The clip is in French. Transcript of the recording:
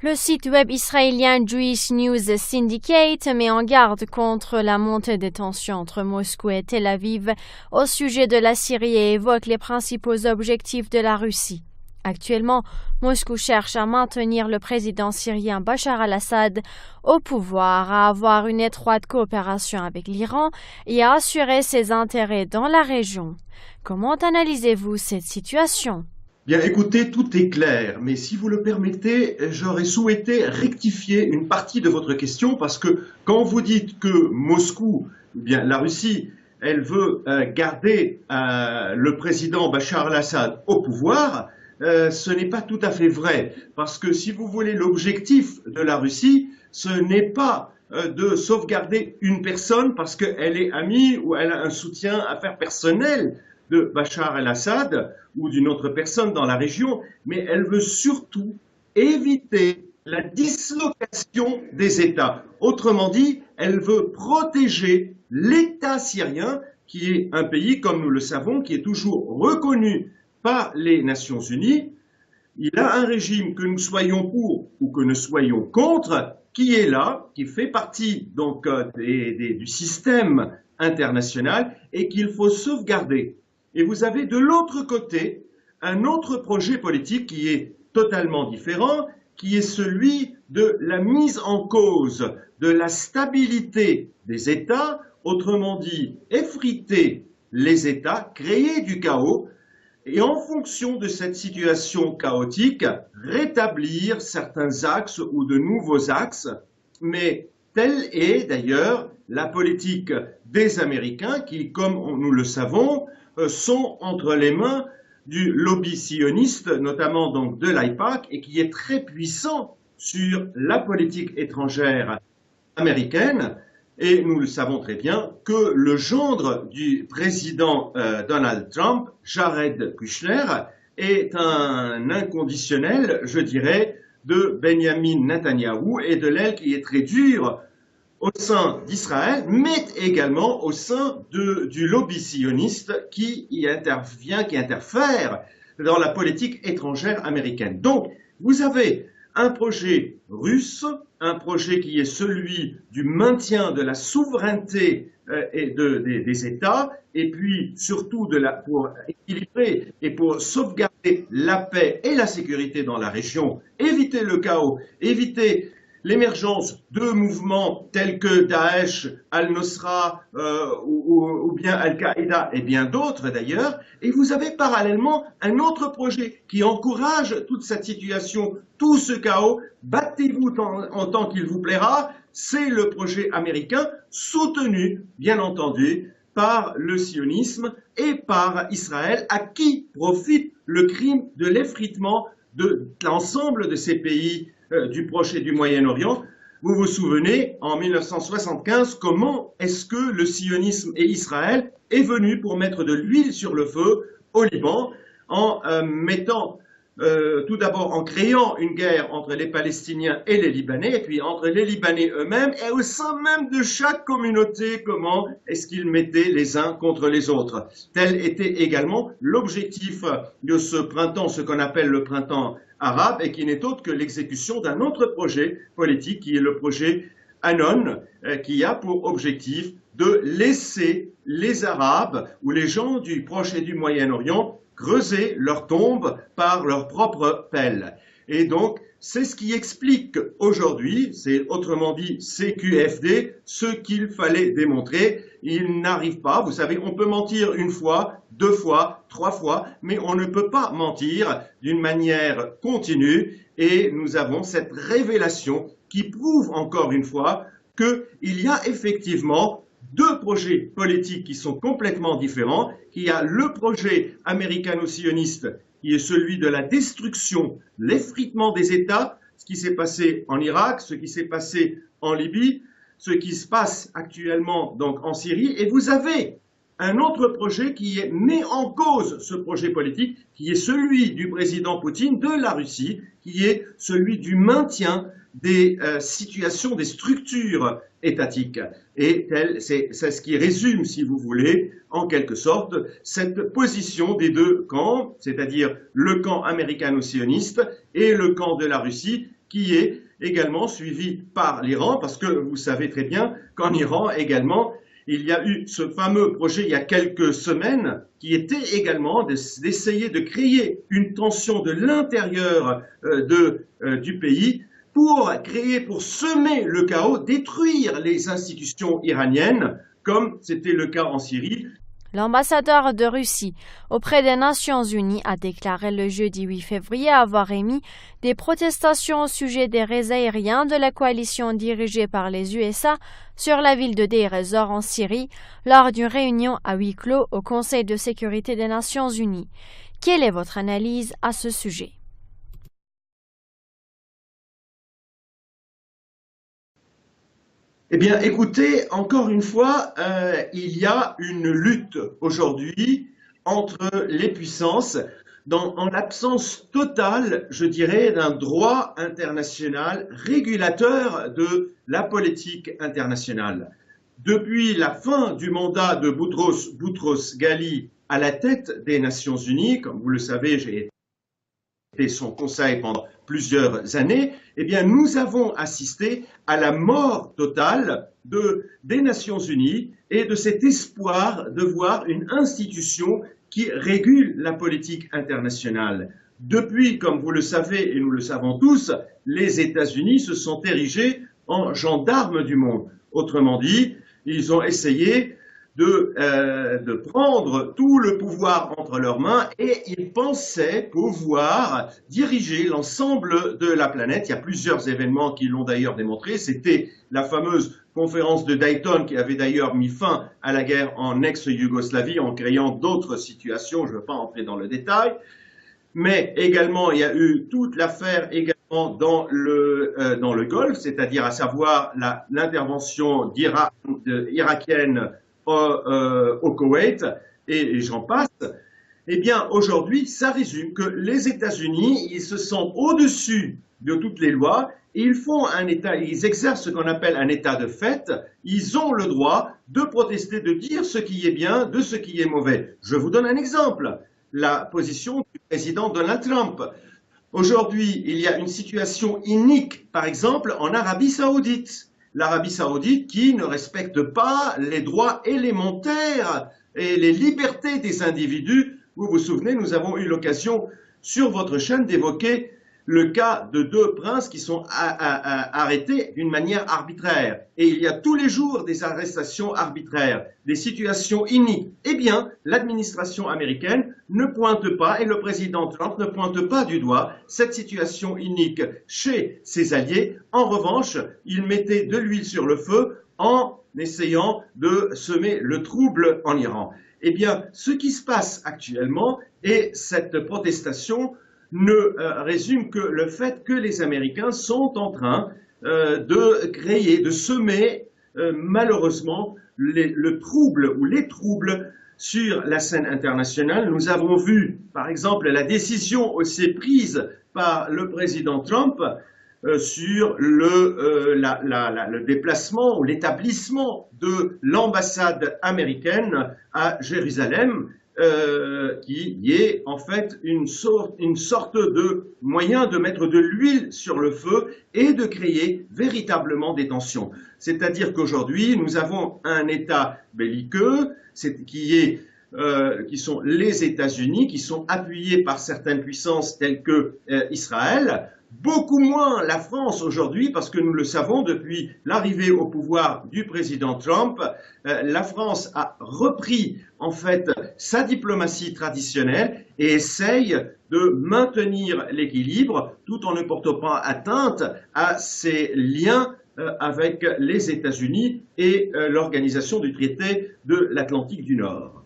Le site web israélien Jewish News Syndicate met en garde contre la montée des tensions entre Moscou et Tel Aviv au sujet de la Syrie et évoque les principaux objectifs de la Russie. Actuellement, Moscou cherche à maintenir le président syrien Bachar al-Assad au pouvoir, à avoir une étroite coopération avec l'Iran et à assurer ses intérêts dans la région. Comment analysez-vous cette situation ? Bien, écoutez, tout est clair, mais si vous le permettez, j'aurais souhaité rectifier une partie de votre question parce que quand vous dites que Moscou, ou bien la Russie, elle veut garder le président Bachar al-Assad au pouvoir, ce n'est pas tout à fait vrai. Parce que si vous voulez, l'objectif de la Russie, ce n'est pas de sauvegarder une personne parce qu'elle est amie ou elle a un soutien à faire personnel de Bachar al-Assad ou d'une autre personne dans la région, mais elle veut surtout éviter la dislocation des États. Autrement dit, elle veut protéger l'État syrien, qui est un pays, comme nous le savons, qui est toujours reconnu par les Nations Unies. Il a un régime, que nous soyons pour ou que nous soyons contre, qui est là, qui fait partie donc du système international et qu'il faut sauvegarder. Et vous avez de l'autre côté un autre projet politique qui est totalement différent, qui est celui de la mise en cause de la stabilité des États, autrement dit, effriter les États, créer du chaos, et en fonction de cette situation chaotique, rétablir certains axes ou de nouveaux axes, mais telle est d'ailleurs la politique des Américains qui, comme nous le savons, sont entre les mains du lobby sioniste, notamment donc de l'AIPAC, et qui est très puissant sur la politique étrangère américaine. Et nous le savons très bien que le gendre du président Donald Trump, Jared Kushner, est un inconditionnel, je dirais, de Benjamin Netanyahou et de l'aile qui est très dure au sein d'Israël, mais également au sein du lobby sioniste qui y intervient, qui interfère dans la politique étrangère américaine. Donc, vous avez un projet russe, un projet qui est celui du maintien de la souveraineté des États, et puis surtout pour équilibrer et pour sauvegarder la paix et la sécurité dans la région, éviter le chaos, éviter l'émergence de mouvements tels que Daesh, Al-Nusra ou bien Al-Qaïda et bien d'autres d'ailleurs. Et vous avez parallèlement un autre projet qui encourage toute cette situation, tout ce chaos. Battez-vous en tant qu'il vous plaira. C'est le projet américain soutenu, bien entendu, par le sionisme et par Israël, à qui profite le crime de l'effritement de l'ensemble de ces pays du Proche et du Moyen-Orient. Vous vous souvenez, en 1975, comment est-ce que le sionisme et Israël est venu pour mettre de l'huile sur le feu au Liban en mettant tout d'abord en créant une guerre entre les Palestiniens et les Libanais, et puis entre les Libanais eux-mêmes, et au sein même de chaque communauté, comment est-ce qu'ils mettaient les uns contre les autres. Tel était également l'objectif de ce printemps, ce qu'on appelle le printemps arabe, et qui n'est autre que l'exécution d'un autre projet politique, qui est le projet Anon, qui a pour objectif de laisser les Arabes ou les gens du Proche et du Moyen-Orient creuser leur tombe par leur propre pelle. Et donc, c'est ce qui explique aujourd'hui, c'est autrement dit CQFD, ce qu'il fallait démontrer. Il n'arrive pas, vous savez, on peut mentir une fois, deux fois, trois fois, mais on ne peut pas mentir d'une manière continue. Et nous avons cette révélation qui prouve encore une fois qu'il y a effectivement deux projets politiques qui sont complètement différents. Il y a le projet américano-sioniste qui est celui de la destruction, l'effritement des États, ce qui s'est passé en Irak, ce qui s'est passé en Libye, ce qui se passe actuellement donc en Syrie. Et vous avez un autre projet qui met en cause ce projet politique, qui est celui du président Poutine de la Russie, qui est celui du maintien des situations, des structures étatiques. Et c'est ce qui résume, si vous voulez, en quelque sorte, cette position des deux camps, c'est-à-dire le camp américano-sioniste et le camp de la Russie, qui est également suivi par l'Iran, parce que vous savez très bien qu'en Iran également, il y a eu ce fameux projet il y a quelques semaines qui était également d'essayer de créer une tension de l'intérieur du pays pour créer, pour semer le chaos, détruire les institutions iraniennes, comme c'était le cas en Syrie. L'ambassadeur de Russie auprès des Nations Unies a déclaré le jeudi 8 février avoir émis des protestations au sujet des raids aériens de la coalition dirigée par les USA sur la ville de Deir ez-Zor en Syrie lors d'une réunion à huis clos au Conseil de sécurité des Nations Unies. Quelle est votre analyse à ce sujet? Eh bien, écoutez, encore une fois, il y a une lutte aujourd'hui entre les puissances en l'absence totale, je dirais, d'un droit international régulateur de la politique internationale. Depuis la fin du mandat de Boutros-Ghali à la tête des Nations Unies, comme vous le savez, j'ai été son conseil pendant plusieurs années, eh bien, nous avons assisté à la mort totale des Nations Unies et de cet espoir de voir une institution qui régule la politique internationale. Depuis, comme vous le savez et nous le savons tous, les États-Unis se sont érigés en gendarmes du monde. Autrement dit, ils ont essayé de prendre tout le pouvoir entre leurs mains et ils pensaient pouvoir diriger l'ensemble de la planète. Il y a plusieurs événements qui l'ont d'ailleurs démontré. C'était la fameuse conférence de Dayton qui avait d'ailleurs mis fin à la guerre en ex-Yougoslavie en créant d'autres situations. Je ne veux pas entrer dans le détail. Mais également, il y a eu toute l'affaire également dans le Golfe, c'est-à-dire à savoir l'intervention irakienne au Koweït, et j'en passe. Eh bien, aujourd'hui, ça résume que les États-Unis, ils se sentent au-dessus de toutes les lois, et ils exercent ce qu'on appelle un état de fait. Ils ont le droit de protester, de dire ce qui est bien, de ce qui est mauvais. Je vous donne un exemple. La position du président Donald Trump. Aujourd'hui, il y a une situation inique, par exemple, en Arabie Saoudite. L'Arabie Saoudite qui ne respecte pas les droits élémentaires et les libertés des individus. Vous vous souvenez, nous avons eu l'occasion sur votre chaîne d'évoquer le cas de 2 princes qui sont arrêtés d'une manière arbitraire. Et il y a tous les jours des arrestations arbitraires, des situations iniques. Eh bien, l'administration américaine ne pointe pas, et le président Trump ne pointe pas du doigt cette situation inique chez ses alliés. En revanche, il mettait de l'huile sur le feu en essayant de semer le trouble en Iran. Eh bien, ce qui se passe actuellement et cette protestation ne résume que le fait que les Américains sont en train de créer, de semer malheureusement le trouble ou les troubles sur la scène internationale. Nous avons vu par exemple la décision aussi prise par le président Trump sur le déplacement ou l'établissement de l'ambassade américaine à Jérusalem, qui est en fait une sorte de moyen de mettre de l'huile sur le feu et de créer véritablement des tensions. C'est-à-dire qu'aujourd'hui, nous avons un État belliqueux qui sont les États-Unis, qui sont appuyés par certaines puissances telles que Israël. Beaucoup moins la France aujourd'hui, parce que nous le savons, depuis l'arrivée au pouvoir du président Trump, la France a repris en fait sa diplomatie traditionnelle et essaye de maintenir l'équilibre tout en ne portant pas atteinte à ses liens avec les États-Unis et l'organisation du traité de l'Atlantique du Nord.